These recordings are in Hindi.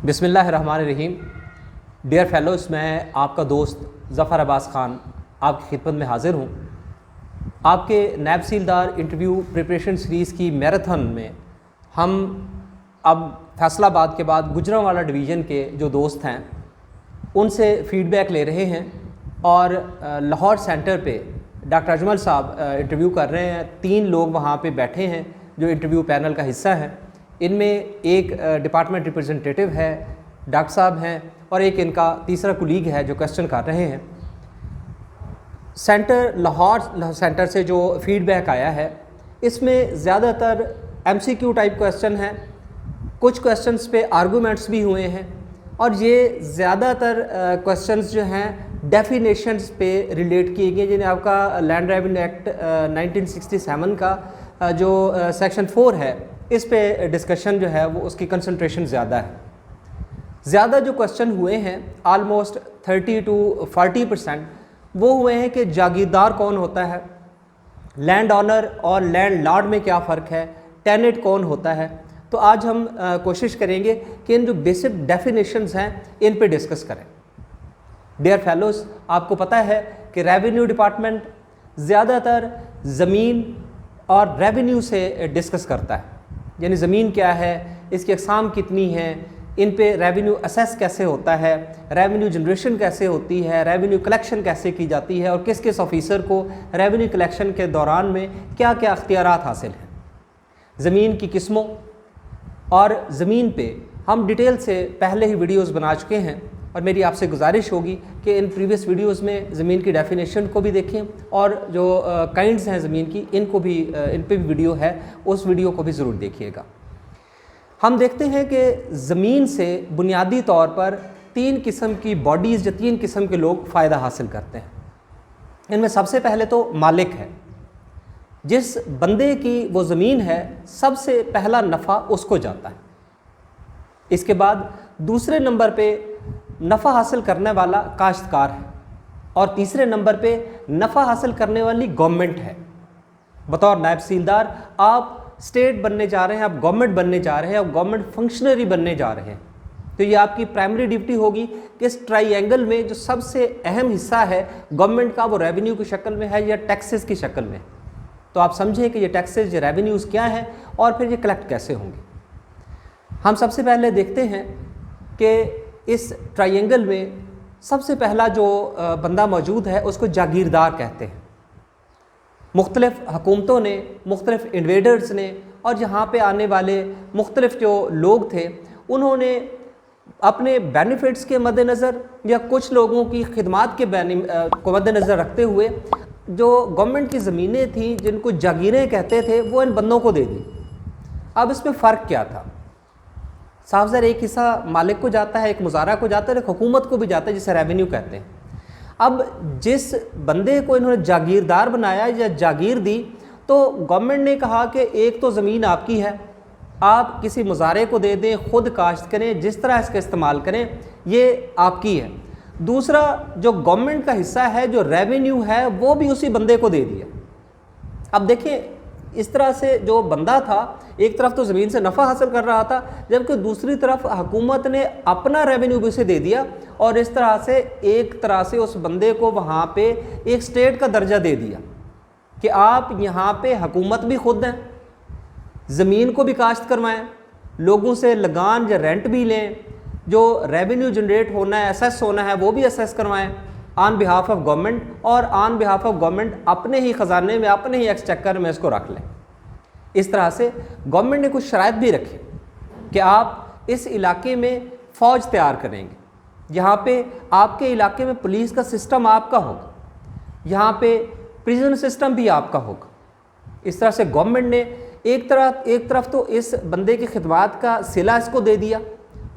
बिस्मिल्लाहिर्रहमानिर्रहीम। डियर फेलोज़, मैं आपका दोस्त ज़फ़र अब्बास ख़ान आपकी खिदमत में हाज़िर हूँ। आपके नायब तहसीलदार इंटरव्यू प्रिपरेशन सीरीज़ की मैराथन में हम अब फैसलाबाद के बाद गुजरांवाला डिवीज़न के जो दोस्त हैं उनसे फ़ीडबैक ले रहे हैं और लाहौर सेंटर पे डॉक्टर अजमल साहब इंटरव्यू कर रहे हैं। 3 लोग वहाँ पे बैठे हैं जो इंटरव्यू पैनल का हिस्सा है। इनमें एक डिपार्टमेंट रिप्रेजेंटेटिव है, डॉक्टर साहब हैं, और एक इनका तीसरा कुलीग है जो क्वेश्चन कर रहे हैं। लाहौर सेंटर से जो फीडबैक आया है इसमें ज़्यादातर MCQ टाइप क्वेश्चन हैं, कुछ क्वेश्चंस पे आर्गूमेंट्स भी हुए हैं, और ये ज़्यादातर क्वेश्चंस जो हैं डेफिनेशंस पे रिलेट किए गए, जिन्हें आपका लैंड रेवेन्यू एक्ट 1967 का जो सेक्शन 4 है इस पे डिस्कशन जो है वो उसकी कंसंट्रेशन ज़्यादा है। ज़्यादा जो क्वेश्चन हुए हैं आलमोस्ट 30 to 40% वो हुए हैं कि जागीरदार कौन होता है, लैंड ऑनर और लैंड लॉर्ड में क्या फ़र्क है, टेनेंट कौन होता है। तो आज हम कोशिश करेंगे कि इन जो बेसिक डेफिनेशंस हैं इन पे डिस्कस करें। डियर फेलोज़, आपको पता है कि रेवेन्यू डिपार्टमेंट ज़्यादातर ज़मीन और रेवेन्यू से डिस्कस करता है, यानी ज़मीन क्या है, इसकी अक़साम कितनी हैं, इन पे रेवेन्यू असेस कैसे होता है, रेवेन्यू जनरेशन कैसे होती है, रेवेन्यू कलेक्शन कैसे की जाती है, और किस किस ऑफिसर को रेवेन्यू कलेक्शन के दौरान में क्या क्या अख्तियारात हासिल हैं। ज़मीन की किस्मों और ज़मीन पे हम डिटेल से पहले ही वीडियोस बना चुके हैं, और मेरी आपसे गुजारिश होगी कि इन प्रीवियस वीडियोस में ज़मीन की डेफिनेशन को भी देखें, और जो काइंड्स हैं ज़मीन की इनको भी इन पे भी वीडियो है, उस वीडियो को भी ज़रूर देखिएगा। हम देखते हैं कि ज़मीन से बुनियादी तौर पर 3 किस्म की बॉडीज़ या 3 किस्म के लोग फ़ायदा हासिल करते हैं। इनमें सबसे पहले तो मालिक है, जिस बंदे की वो ज़मीन है सबसे पहला नफ़ा उसको जाता है। इसके बाद दूसरे नंबर पे नफ़ा हासिल करने वाला काश्तकार है, और तीसरे नंबर पे नफ़ा हासिल करने वाली गवर्नमेंट है। बतौर नायब तहसीलदार आप स्टेट बनने जा रहे हैं, आप गवर्नमेंट बनने जा रहे हैं, आप गवर्नमेंट फंक्शनरी बनने जा रहे हैं, तो ये आपकी प्राइमरी ड्यूटी होगी कि इस ट्राइएंगल में जो सबसे अहम हिस्सा है गवर्नमेंट का वो रेवेन्यू की शक्ल में है या टैक्सेस की शक्ल में। तो आप समझें कि ये टैक्सेस, ये रेवेन्यूज़ क्या है और फिर ये कलेक्ट कैसे होंगे। हम सबसे पहले देखते हैं कि इस ट्राइएंगल में सबसे पहला जो बंदा मौजूद है उसको जागीरदार कहते हैं। मुख्तलिफ़ हुकूमतों ने, मुख्तलिफ़ इन्वेडर्स ने, और यहाँ पे आने वाले मुख्तलिफ़ जो लोग थे उन्होंने अपने बेनिफिट्स के मद्देनज़र या कुछ लोगों की खिदमात के को मद्देनज़र रखते हुए जो गवर्नमेंट की ज़मीनें थी जिनको जागीरें कहते थे वो इन बंदों को दे दी। अब इसमें फ़र्क क्या था? साफ ज़र एक हिस्सा मालिक को जाता है, एक मुजारा को जाता है, एक हुकूमत को भी जाता है जिसे रेवेन्यू कहते हैं। अब जिस बंदे को इन्होंने जागीरदार बनाया या जागीर दी, तो गवर्नमेंट ने कहा कि एक तो ज़मीन आपकी है, आप किसी मुजारे को दे दें, ख़ुद काश्त करें, जिस तरह इसका इस्तेमाल करें, ये आपकी है। दूसरा जो गवर्नमेंट का हिस्सा है, जो रेवेन्यू है, वो भी उसी बंदे को दे दिया। अब देखिए, इस तरह से जो बंदा था एक तरफ तो ज़मीन से नफ़ा हासिल कर रहा था, जबकि दूसरी तरफ हुकूमत ने अपना रेवेन्यू भी उसे दे दिया, और इस तरह से एक तरह से उस बंदे को वहाँ पे एक स्टेट का दर्जा दे दिया कि आप यहाँ पे हुकूमत भी खुद हैं, ज़मीन को भी काश्त करवाएं, लोगों से लगान या रेंट भी लें, जो रेवेन्यू जनरेट होना है, असेस होना है, वो भी असेस करवाएं ऑन बिहाफ ऑफ गवर्नमेंट, और ऑन बिहाफ ऑफ गवर्नमेंट अपने ही ख़जाने में, अपने ही एक्सचेकर में इसको रख लें। इस तरह से गवर्नमेंट ने कुछ शराइत भी रखी कि आप इस इलाके में फ़ौज तैयार करेंगे, यहाँ पे आपके इलाके में पुलिस का सिस्टम आपका होगा, यहाँ पे प्रिजन सिस्टम भी आपका होगा। इस तरह से गवर्नमेंट ने एक तरफ तो इस बंदे की खिदमत का सिला इसको दे दिया,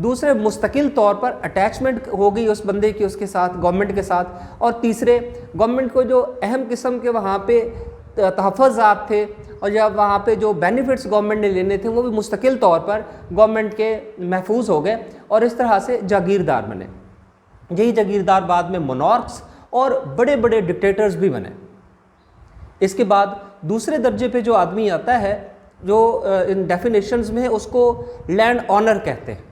दूसरे मुस्तकिल तौर पर अटैचमेंट हो गई उस बंदे की उसके साथ, गवर्नमेंट के साथ, और तीसरे गवर्नमेंट को जो अहम किस्म के वहाँ पे तहफ़्फ़ुज़ात थे और या वहाँ पे जो बेनिफिट्स गवर्नमेंट ने लेने थे वो भी मुस्तकिल तौर पर गवर्नमेंट के महफूज हो गए, और इस तरह से जागीरदार बने। यही जागीरदार बाद में मोनार्क्स और बड़े बड़े डिक्टेटर्स भी बने। इसके बाद दूसरे दर्जे पे जो आदमी आता है, जो इन डेफिनेशंस में है, उसको लैंड ऑनर कहते हैं।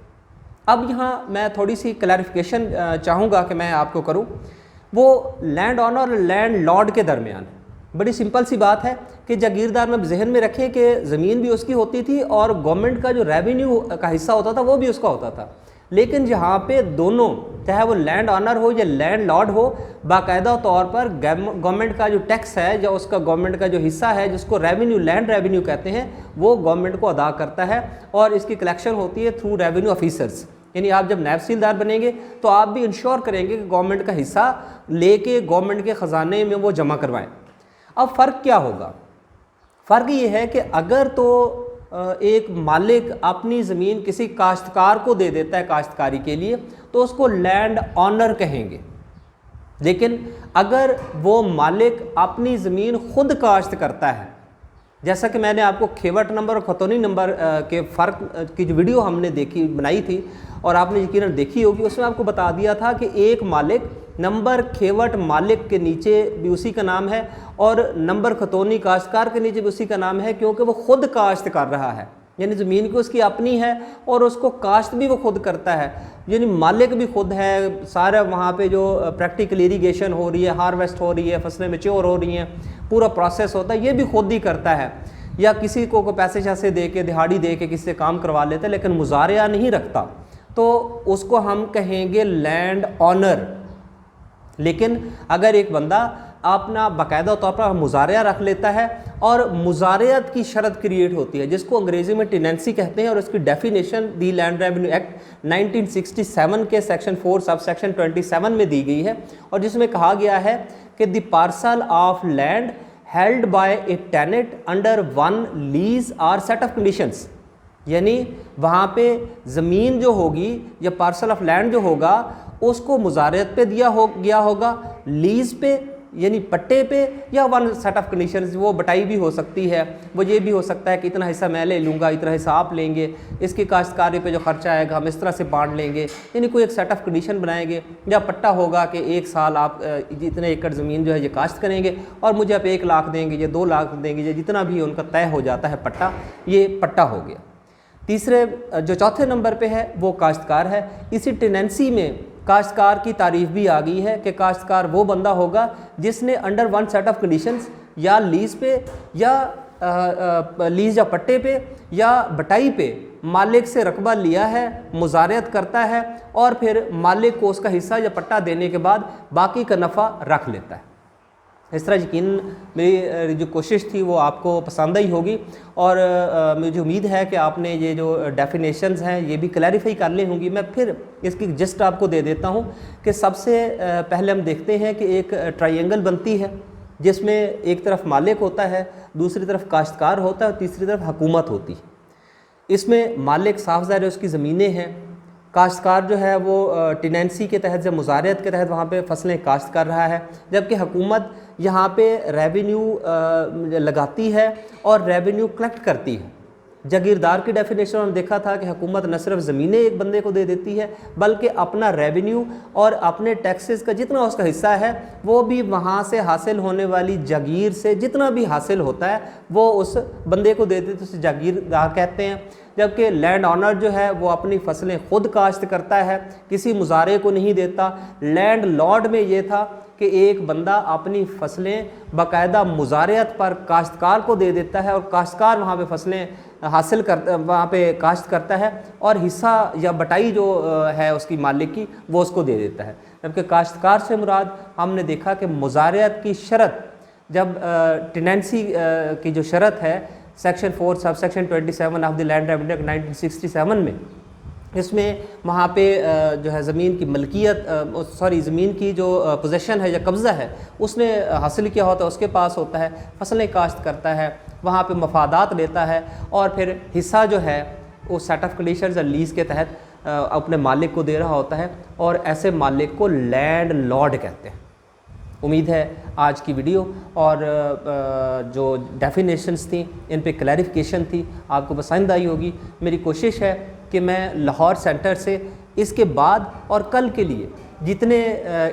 अब यहाँ मैं थोड़ी सी क्लैरिफिकेशन चाहूँगा कि मैं आपको करूँ, वो लैंड ऑनर और लैंड लॉर्ड के दरमियान। बड़ी सिंपल सी बात है कि जागीरदार में जहन में रखें कि ज़मीन भी उसकी होती थी और गवर्नमेंट का जो रेवेन्यू का हिस्सा होता था वो भी उसका होता था। लेकिन जहाँ पे दोनों, चाहे वो लैंड ऑनर हो या लैंड लॉर्ड हो, बाकायदा तौर पर गवर्नमेंट का जो टैक्स है या उसका गवर्नमेंट का जो हिस्सा है जिसको रेवेन्यू, लैंड रेवेन्यू कहते हैं, वो गवर्नमेंट को अदा करता है और इसकी कलेक्शन होती है थ्रू रेवेन्यू ऑफिसर्स। यानी आप जब नायब तहसीलदार बनेंगे तो आप भी इंश्योर करेंगे कि गवर्नमेंट का हिस्सा लेके गवर्नमेंट के ख़जाने में वो जमा करवाएं। अब फ़र्क क्या होगा? फ़र्क ये है कि अगर तो एक मालिक अपनी ज़मीन किसी काश्तकार को दे देता है काश्तकारी के लिए तो उसको लैंड ऑनर कहेंगे। लेकिन अगर वो मालिक अपनी ज़मीन खुद काश्त करता है, जैसा कि मैंने आपको खेवट नंबर और खतौनी नंबर के फ़र्क की जो वीडियो हमने बनाई थी और आपने यकीनन देखी होगी, उसमें आपको बता दिया था कि एक मालिक नंबर खेवट मालिक के नीचे भी उसी का नाम है और नंबर खतौनी काश्तकार के नीचे भी उसी का नाम है, क्योंकि वो खुद काश्त कर रहा है। यानी ज़मीन की उसकी अपनी है और उसको काश्त भी वो खुद करता है, यानी मालिक भी खुद है। सारा वहाँ पे जो प्रैक्टिकल इरीगेशन हो रही है, हार्वेस्ट हो रही है, फसलें मैच्योर हो रही हैं, पूरा प्रोसेस होता है, ये भी खुद ही करता है। या किसी को पैसे शैसे दे के, दिहाड़ी दे के किसी से काम करवा लेते हैं लेकिन मुजारिया नहीं रखता, तो उसको हम कहेंगे लैंड ऑनर। लेकिन अगर एक बंदा अपना बाकायदा तौर पर मुजारिया रख लेता है और मुजारियत की शर्त क्रिएट होती है जिसको अंग्रेज़ी में टेनेंसी कहते हैं और उसकी definition the land revenue act 1967 के सेक्शन 4 सब सेक्शन 27 में दी गई है और जिसमें कहा गया है कि the parcel of land held by a tenant under one lease are set of conditions. यानी वहाँ पे ज़मीन जो होगी या पार्सल ऑफ लैंड जो होगा उसको मुजारियत पे दिया गया होगा, लीज पे यानी पट्टे पे, या वन सेट ऑफ कंडीशंस। वो बटाई भी हो सकती है, वो ये भी हो सकता है कि इतना हिस्सा मैं ले लूँगा, इतना हिस्सा आप लेंगे, इसकी काश्तकारी पे जो खर्चा आएगा हम इस तरह से बांट लेंगे। यानी कोई एक सेट ऑफ कंडीशन बनाएंगे। या पट्टा होगा कि एक साल आप इतने एकड़ ज़मीन जो है ये काश्त करेंगे और मुझे आप 1 लाख देंगे या 2 लाख देंगे, या जितना भी उनका तय हो जाता है पट्टा, ये पट्टा हो गया। तीसरे जो चौथे नंबर पे है वो काश्तकार है। इसी टेनेंसी में काश्तकार की तारीफ भी आ गई है कि काश्तकार वो बंदा होगा जिसने under one set of conditions या लीज पे या लीज या पट्टे पे या बटाई पे मालिक से रकबा लिया है, मुजारियत करता है और फिर मालिक को उसका हिस्सा या पट्टा देने के बाद बाकी का नफ़ा रख लेता है। इस तरह यकीन मेरी जो कोशिश थी वो आपको पसंद आई होगी और मुझे उम्मीद है कि आपने ये जो डेफिनेशंस हैं ये भी क्लैरिफाई कर ली होंगी। मैं फिर इसकी जस्ट आपको दे देता हूँ कि सबसे पहले हम देखते हैं कि एक ट्रायंगल बनती है जिसमें एक तरफ मालिक होता है, दूसरी तरफ काश्तकार होता है और तीसरी तरफ हुकूमत होती है। इसमें मालिक साफ ज़ाहिर है उसकी ज़मीनें हैं, काश्तकार जो है वो टेनेंसी के तहत या मुजारियत के तहत वहाँ पे फसलें काश्त कर रहा है, जबकि हुकूमत यहाँ पे रेवेन्यू लगाती है और रेवेन्यू कलेक्ट करती है। जागीरदार की डेफिनेशन हमने देखा था कि हुकूमत न सिर्फ ज़मीनें एक बंदे को दे देती है बल्कि अपना रेवेन्यू और अपने टैक्सेस का जितना उसका हिस्सा है वो भी वहाँ से हासिल होने वाली जागीर से जितना भी हासिल होता है वो उस बंदे को दे देते, उसे जागीरदार कहते हैं। जबकि लैंड ऑनर जो है वो अपनी फसलें खुद काश्त करता है, किसी मुजारे को नहीं देता। लैंड लॉर्ड में ये था कि एक बंदा अपनी फसलें बाकायदा मुजारियत पर काश्तकार को दे देता है और काश्तकार वहाँ पे फसलें हासिल कर वहाँ पे काश्त करता है और हिस्सा या बटाई जो है उसकी मालिक की वो उसको दे देता है। जबकि काश्तकार से मुराद हमने देखा कि मुजारियत की शर्त, जब टेनेंसी की जो शर्त है section 4 sub section 27 of the land revenue act 1967 में, इसमें वहाँ पे जो है ज़मीन की मलकियत ज़मीन की जो पोजेशन है या कब्ज़ा है उसने हासिल किया होता है, उसके पास होता है, फसलें काश्त करता है, वहाँ पे मफादात लेता है और फिर हिस्सा जो है वो सेट ऑफ कंडीशंस या लीज़ के तहत अपने मालिक को दे रहा होता है और ऐसे मालिक को लैंड लॉर्ड कहते हैं। उम्मीद है आज की वीडियो और जो डेफिनेशंस थी इन पे क्लैरिफिकेशन थी आपको पसंद आई होगी। मेरी कोशिश है कि मैं लाहौर सेंटर से इसके बाद और कल के लिए जितने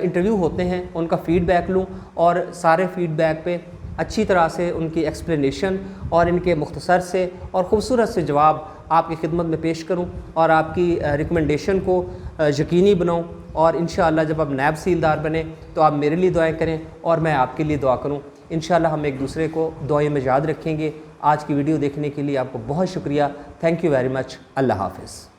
इंटरव्यू होते हैं उनका फ़ीडबैक लूँ और सारे फ़ीडबैक पे अच्छी तरह से उनकी एक्सप्लेनेशन और इनके मुख्तसर से और ख़ूबसूरत से जवाब आपकी खिदमत में पेश करूं और आपकी रिकमेंडेशन को यकीनी बनाऊं, और इंशाअल्लाह जब आप नैब सीलदार बने तो आप मेरे लिए दुआएं करें और मैं आपके लिए दुआ करूं। इंशाअल्लाह हम एक दूसरे को दुआओं में याद रखेंगे। आज की वीडियो देखने के लिए आपको बहुत शुक्रिया। Thank you very much. अल्लाह हाफ़िज़।